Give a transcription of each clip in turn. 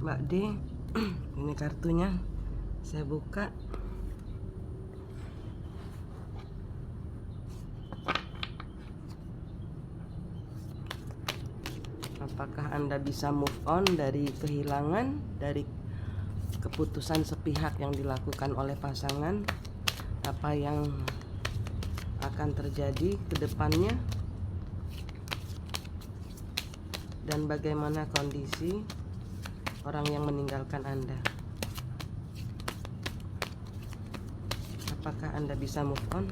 Mbak D. Ini kartunya, saya buka. Apakah Anda bisa move on dari kehilangan, dari keputusan sepihak yang dilakukan oleh pasangan? Apa yang akan terjadi ke depannya? Dan bagaimana kondisi orang yang meninggalkan Anda? Apakah Anda bisa move on?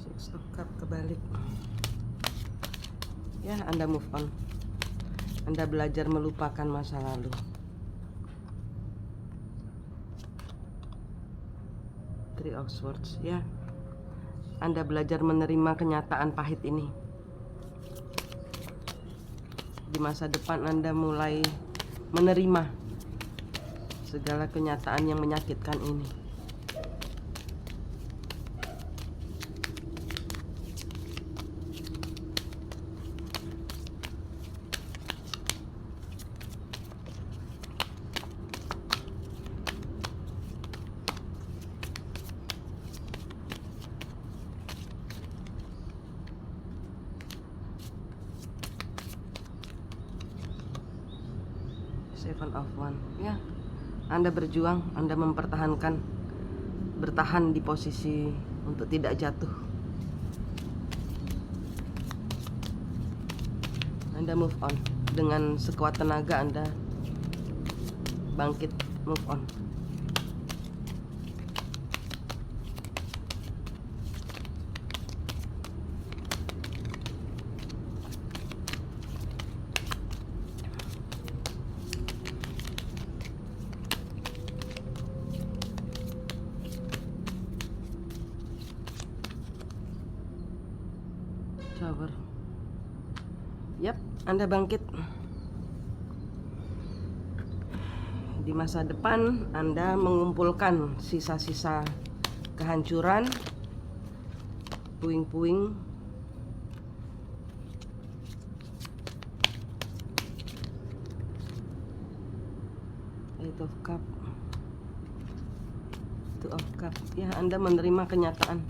Six of Cups kebalik. Ya, Anda move on. Anda belajar melupakan masa lalu. Three of Swords. Ya, Anda belajar menerima kenyataan pahit ini. Di masa depan Anda mulai menerima segala kenyataan yang menyakitkan ini. Seven of Wands. Ya, Anda berjuang, Anda mempertahankan, bertahan di posisi untuk tidak jatuh. Anda move on dengan sekuat tenaga. Anda bangkit, move on. Tower. Yap, Anda bangkit. Di masa depan Anda mengumpulkan sisa-sisa kehancuran, puing-puing, Eight of Cups, Two of Cups. Ya, Anda menerima kenyataan.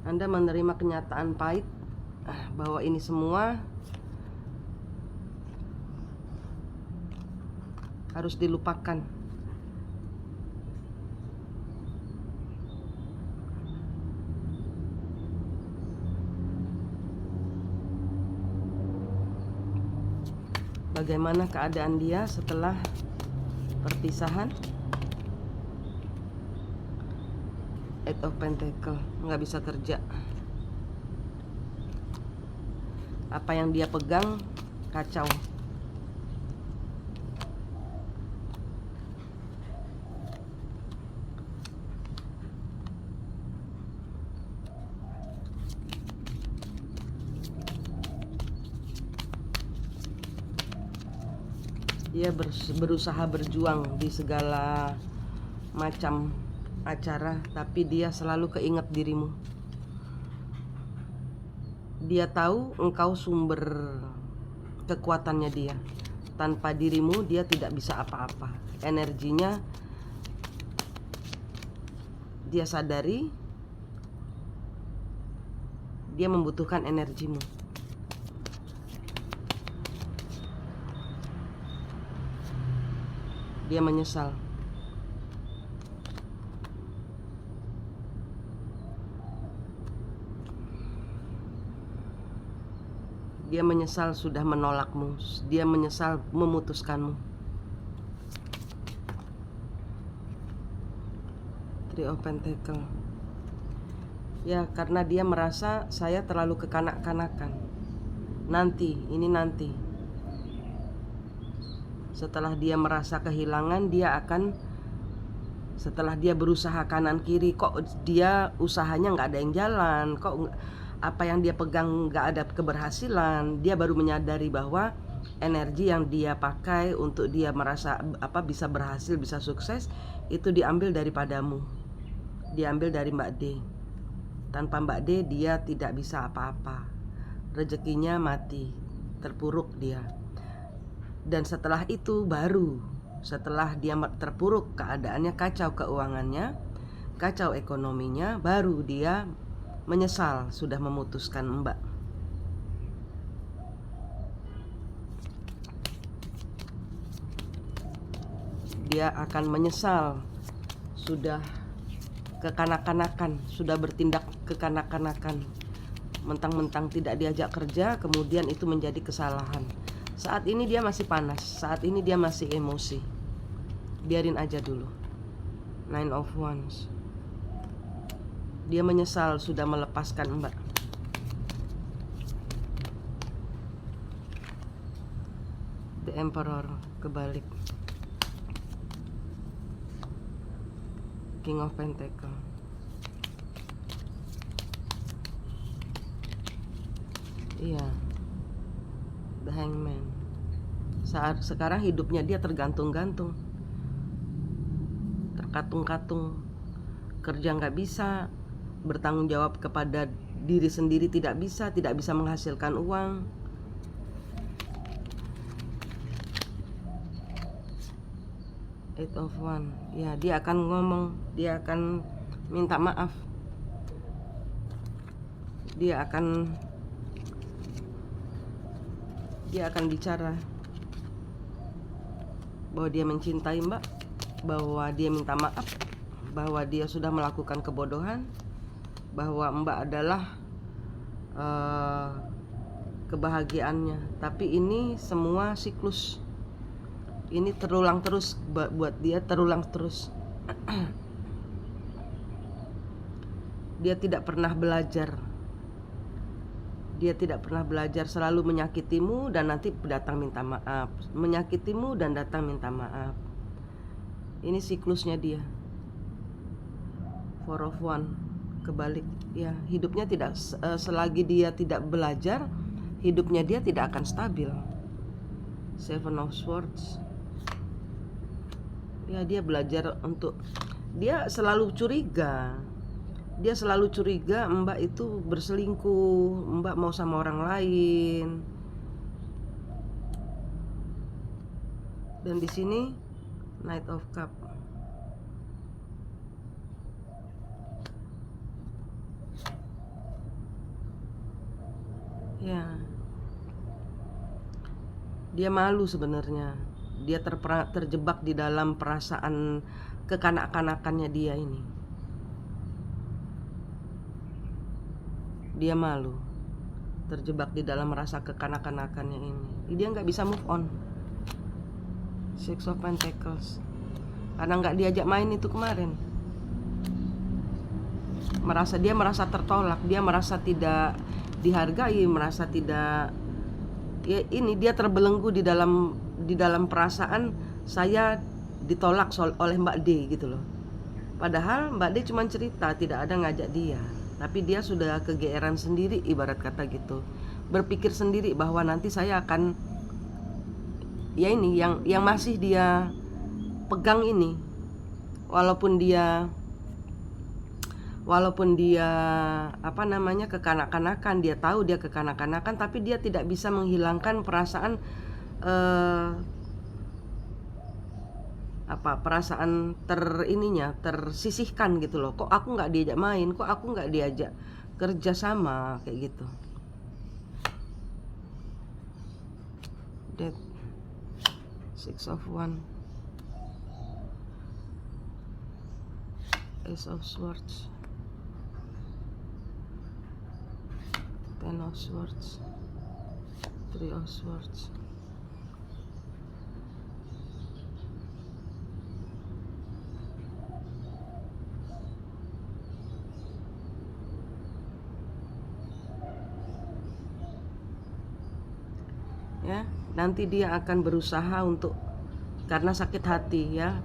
Anda menerima kenyataan pahit bahwa ini semua harus dilupakan. Bagaimana keadaan dia setelah perpisahan? Eight of Pentacles, nggak bisa kerja. Apa yang dia pegang kacau. Dia berusaha berjuang di segala macam acara, tapi dia selalu keinget dirimu. Dia tahu engkau sumber kekuatannya dia. Tanpa dirimu dia tidak bisa apa-apa. Energinya dia sadari, dia membutuhkan energimu. Dia menyesal. Dia menyesal sudah menolakmu. Dia menyesal memutuskanmu. Three of Pentacles. Ya, karena dia merasa saya terlalu kekanak-kanakan. Nanti. Setelah dia merasa kehilangan, dia akan Setelah dia berusaha kanan kiri, kok dia usahanya nggak ada yang jalan, kok apa yang dia pegang nggak ada keberhasilan. Dia baru menyadari bahwa energi yang dia pakai untuk dia merasa bisa berhasil, bisa sukses, itu diambil daripadamu, diambil dari Mbak D. Tanpa Mbak D dia tidak bisa apa-apa, rezekinya mati, terpuruk dia. Dan setelah itu baru, setelah dia terpuruk keadaannya, kacau keuangannya, kacau ekonominya, baru dia menyesal sudah memutuskan Mbak. Dia akan menyesal sudah kekanak-kanakan, sudah bertindak kekanak-kanakan, mentang-mentang tidak diajak kerja, kemudian itu menjadi kesalahan. Saat ini dia masih panas, saat ini dia masih emosi. Biarin aja dulu. Nine of Wands. Dia menyesal sudah melepaskan Mbak. The Emperor kebalik. King of Pentacle. Iya. The Hangman. Saat sekarang hidupnya dia tergantung-gantung, terkatung-katung, kerja nggak bisa, bertanggung jawab kepada diri sendiri tidak bisa menghasilkan uang. Eight of Wands. Ya, dia akan ngomong, dia akan minta maaf, dia akan bicara bahwa dia mencintai Mbak, bahwa dia minta maaf, bahwa dia sudah melakukan kebodohan, bahwa Mbak adalah kebahagiaannya. Tapi ini semua siklus, ini terulang terus, buat dia terulang terus. Dia tidak pernah belajar. Dia tidak pernah belajar, selalu menyakitimu dan nanti datang minta maaf, menyakitimu dan datang minta maaf. Ini siklusnya dia. Four of Wands kebalik. Ya, hidupnya tidak, selagi dia tidak belajar, hidupnya dia tidak akan stabil. Seven of Swords. Ya, dia belajar untuk, dia selalu curiga. Dia selalu curiga Mbak itu berselingkuh, Mbak mau sama orang lain. Dan di sini Knight of Cup. Ya. Dia malu sebenarnya. Dia terjebak di dalam perasaan kekanak-kanakannya dia ini. Dia malu, terjebak di dalam rasa kekanak-kanakannya ini. Dia nggak bisa move on. Six of Pentacles. Karena nggak diajak main itu kemarin. Dia merasa tertolak, dia merasa tidak dihargai, merasa tidak. Ya, ini dia terbelenggu di dalam perasaan saya ditolak oleh Mbak D gitu loh. Padahal Mbak D cuma cerita, tidak ada ngajak dia. Tapi dia sudah kegeeran sendiri, ibarat kata gitu. Berpikir sendiri bahwa nanti saya akan, ya ini yang masih dia pegang ini. Walaupun dia kekanak-kanakan, dia tahu dia kekanak-kanakan, tapi dia tidak bisa menghilangkan perasaan tersisihkan gitu loh. Kok aku nggak diajak main, kok aku nggak diajak kerja sama, kayak gitu. Death. Six of Wands. Ace of Swords. Ten of Swords. Three of Swords. Ya, nanti dia akan berusaha untuk karena sakit hati ya.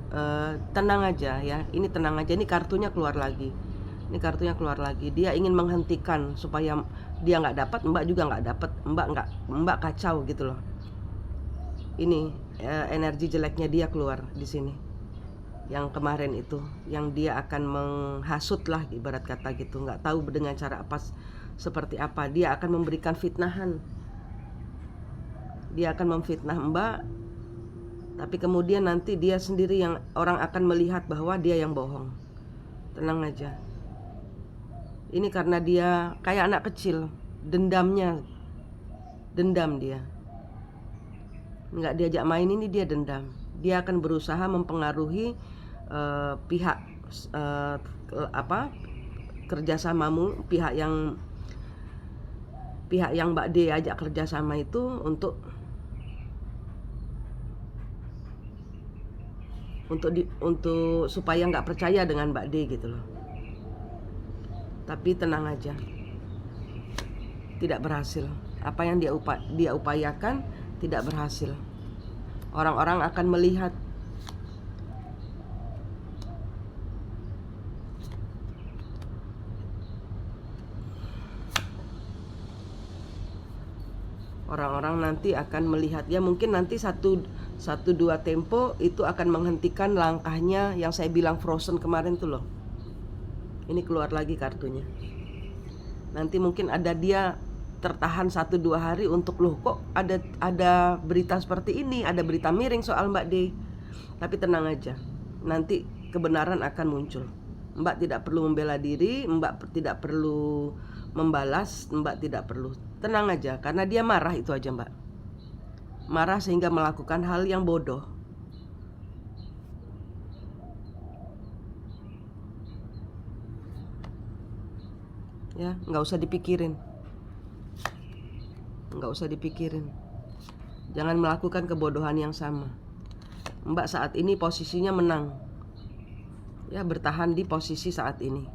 Tenang aja ya, ini tenang aja, ini kartunya keluar lagi. Ini kartunya keluar lagi. Dia ingin menghentikan supaya dia nggak dapat, Mbak juga nggak dapat, Mbak kacau gitu loh. Ini energi jeleknya dia keluar di sini. Yang kemarin itu, yang dia akan menghasut lah ibarat kata gitu, nggak tahu dengan cara apa, seperti apa. Dia akan memberikan fitnahan, dia akan memfitnah Mbak, tapi kemudian nanti dia sendiri yang orang akan melihat bahwa dia yang bohong. Tenang aja. Ini karena dia kayak anak kecil, dendam dia, nggak diajak main, ini dia dendam. Dia akan berusaha mempengaruhi pihak kerjasamamu, pihak yang Mbak D ajak kerjasama itu untuk supaya nggak percaya dengan Mbak D gitu loh. Tapi tenang aja, tidak berhasil. Apa yang dia upayakan tidak berhasil. Orang-orang akan melihat. Orang-orang nanti akan melihat ya, mungkin nanti satu dua tempo itu akan menghentikan langkahnya yang saya bilang frozen kemarin tuh loh. Ini keluar lagi kartunya. Nanti mungkin ada dia tertahan 1-2 hari untuk loh kok ada berita seperti ini, ada berita miring soal Mbak D. Tapi tenang aja, nanti kebenaran akan muncul. Mbak tidak perlu membela diri, Mbak tidak perlu membalas, Mbak tidak perlu. Tenang aja, karena dia marah, itu aja Mbak. Marah sehingga melakukan hal yang bodoh. Ya, nggak usah dipikirin. Nggak usah dipikirin. Jangan melakukan kebodohan yang sama. Mbak saat ini posisinya menang. Ya, bertahan di posisi saat ini.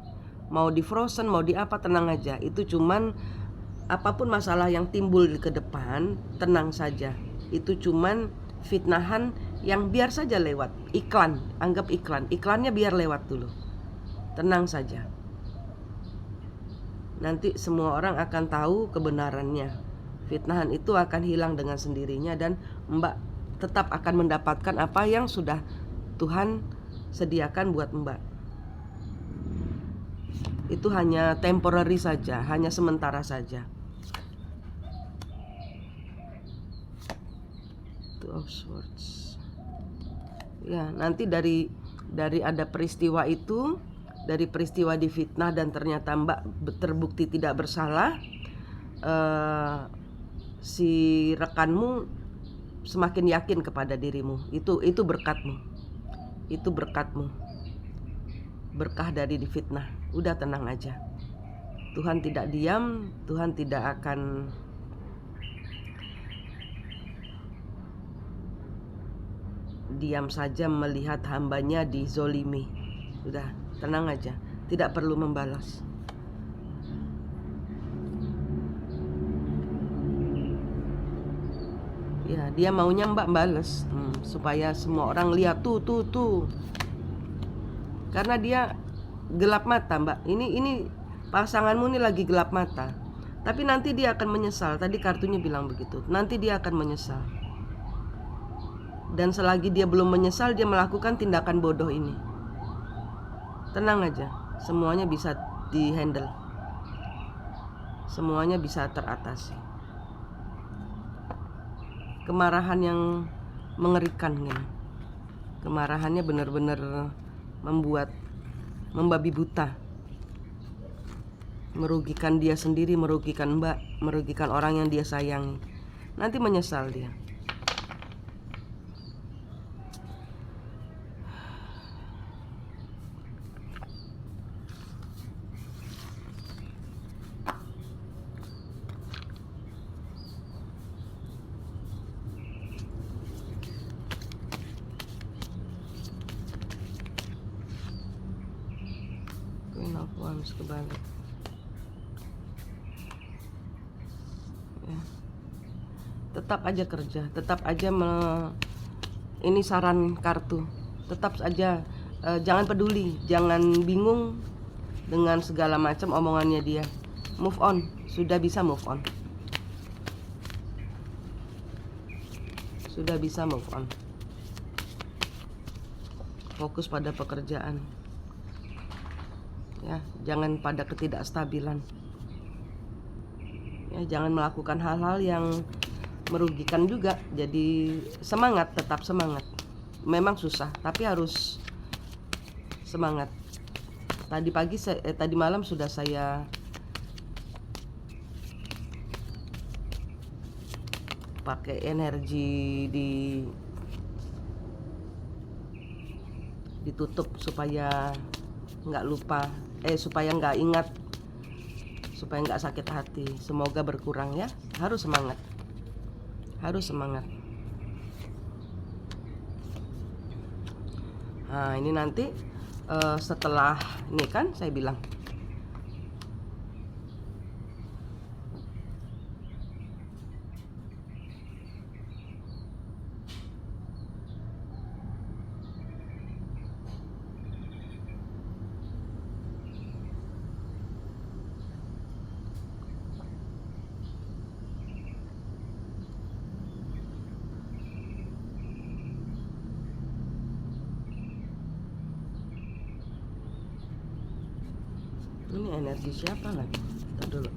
Mau di frozen, mau di apa, tenang aja. Itu cuman apapun masalah yang timbul ke depan, tenang saja. Itu cuman fitnahan yang biar saja lewat. Iklan, anggap iklan. Iklannya biar lewat dulu. Tenang saja. Nanti semua orang akan tahu kebenarannya. Fitnahan itu akan hilang dengan sendirinya dan Mbak tetap akan mendapatkan apa yang sudah Tuhan sediakan buat Mbak. Itu hanya temporary saja, hanya sementara saja. Two of Swords. Ya, nanti dari ada peristiwa itu, dari peristiwa difitnah dan ternyata Mbak terbukti tidak bersalah, si rekanmu semakin yakin kepada dirimu. Itu berkatmu. Itu berkatmu. Berkah dari difitnah. Udah tenang aja. Tuhan tidak diam, Tuhan tidak akan diam saja melihat hambanya dizolimi. Udah tenang aja, tidak perlu membalas. Ya, dia maunya Mbak balas, supaya semua orang lihat tuh. Karena dia gelap mata Mbak. Ini pasanganmu nih lagi gelap mata. Tapi nanti dia akan menyesal. Tadi kartunya bilang begitu. Nanti dia akan menyesal. Dan selagi dia belum menyesal, dia melakukan tindakan bodoh ini. Tenang aja, semuanya bisa dihandle. Semuanya bisa teratasi. Kemarahan yang mengerikan gitu. Kemarahannya benar-benar membabi buta. Merugikan dia sendiri, merugikan Mbak, merugikan orang yang dia sayangi. Nanti menyesal dia. Queen of Wands kebalik. Ya. Tetap aja kerja, tetap aja Ini saran kartu, tetap saja jangan peduli, jangan bingung dengan segala macam omongannya dia. Move on, sudah bisa move on. Sudah bisa move on. Fokus pada pekerjaan. Ya, jangan pada ketidakstabilan. Ya, jangan melakukan hal-hal yang merugikan juga. Jadi semangat, tetap semangat. Memang susah, tapi harus semangat. Tadi malam sudah saya pakai energi ditutup supaya nggak lupa, supaya nggak ingat, supaya nggak sakit hati. Semoga berkurang ya. Harus semangat, harus semangat. Nah ini nanti setelah ini kan saya bilang ini energi siapa lagi? Ntar dulu.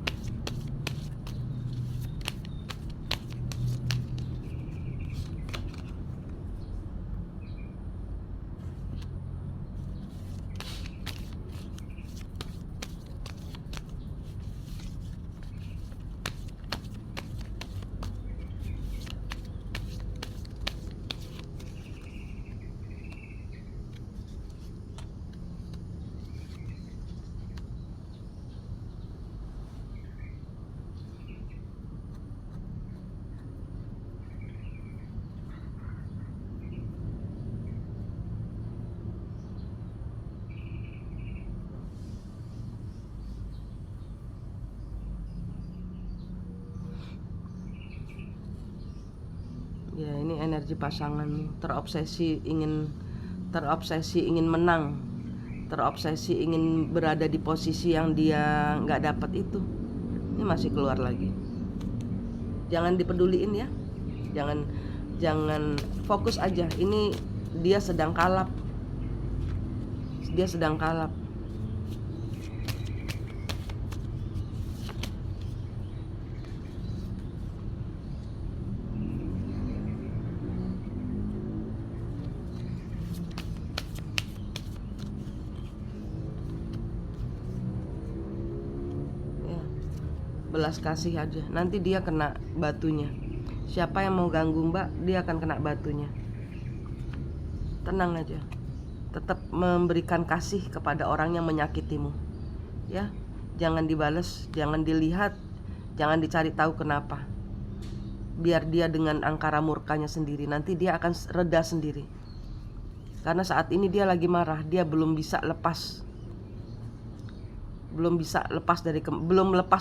Ya ini energi pasangan terobsesi ingin menang, terobsesi ingin berada di posisi yang dia nggak dapat itu. Ini masih keluar lagi. Jangan dipeduliin ya, jangan fokus aja. Ini dia sedang kalap, belas kasih aja. Nanti dia kena batunya. Siapa yang mau ganggu Mbak, dia akan kena batunya. Tenang aja. Tetap memberikan kasih kepada orang yang menyakitimu. Ya, jangan dibales, jangan dilihat, jangan dicari tahu kenapa. Biar dia dengan angkara murkanya sendiri, nanti dia akan reda sendiri. Karena saat ini dia lagi marah, dia belum lepas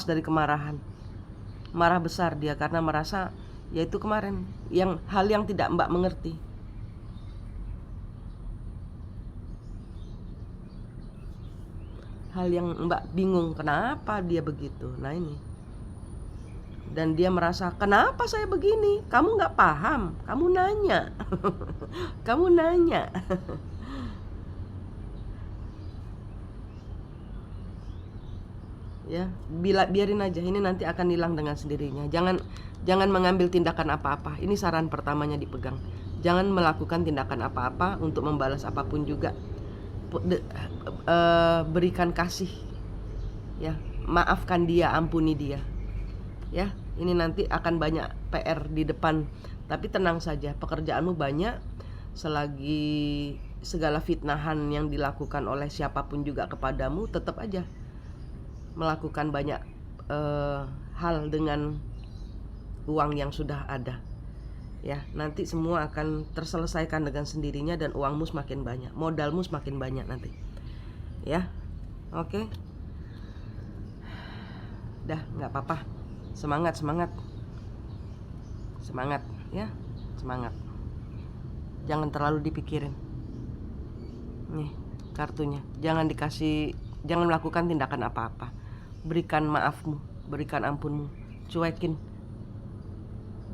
dari kemarahan. Marah besar dia karena merasa yaitu kemarin hal yang tidak Mbak mengerti. Hal yang Mbak bingung kenapa dia begitu. Nah ini. Dan dia merasa kenapa saya begini? Kamu nggak paham, kamu nanya. Kamu nanya. Ya, biarin aja, ini nanti akan hilang dengan sendirinya. Jangan mengambil tindakan apa-apa. Ini saran pertamanya dipegang. Jangan melakukan tindakan apa-apa untuk membalas apapun juga. Berikan kasih. Ya, maafkan dia, ampuni dia. Ya, ini nanti akan banyak PR di depan. Tapi tenang saja, pekerjaanmu banyak. Selagi segala fitnahan yang dilakukan oleh siapapun juga kepadamu, tetap aja melakukan banyak hal dengan uang yang sudah ada. Ya, nanti semua akan terselesaikan dengan sendirinya dan uangmu semakin banyak, modalmu semakin banyak nanti. Ya, oke. Dah, nggak apa-apa. Semangat ya, semangat. jangan terlalu dipikirin. Nih kartunya, jangan melakukan tindakan apa-apa. Berikan maafmu, berikan ampunmu, cuekin,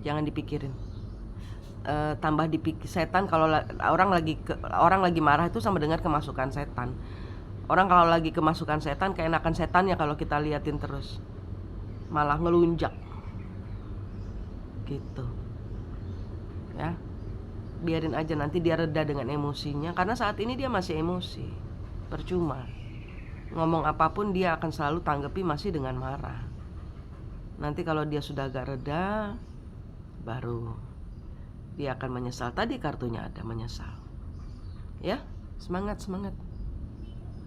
jangan dipikirin. Tambah dipikir setan. Kalau orang lagi marah itu sama dengan kemasukan setan. Orang kalau lagi kemasukan setan, keenakan setan ya kalau kita liatin terus, malah ngelunjak gitu ya. Biarin aja, nanti dia reda dengan emosinya, karena saat ini dia masih emosi. Percuma ngomong apapun, dia akan selalu tanggapi masih dengan marah. Nanti kalau dia sudah agak reda, baru dia akan menyesal. Tadi kartunya ada menyesal ya. Semangat.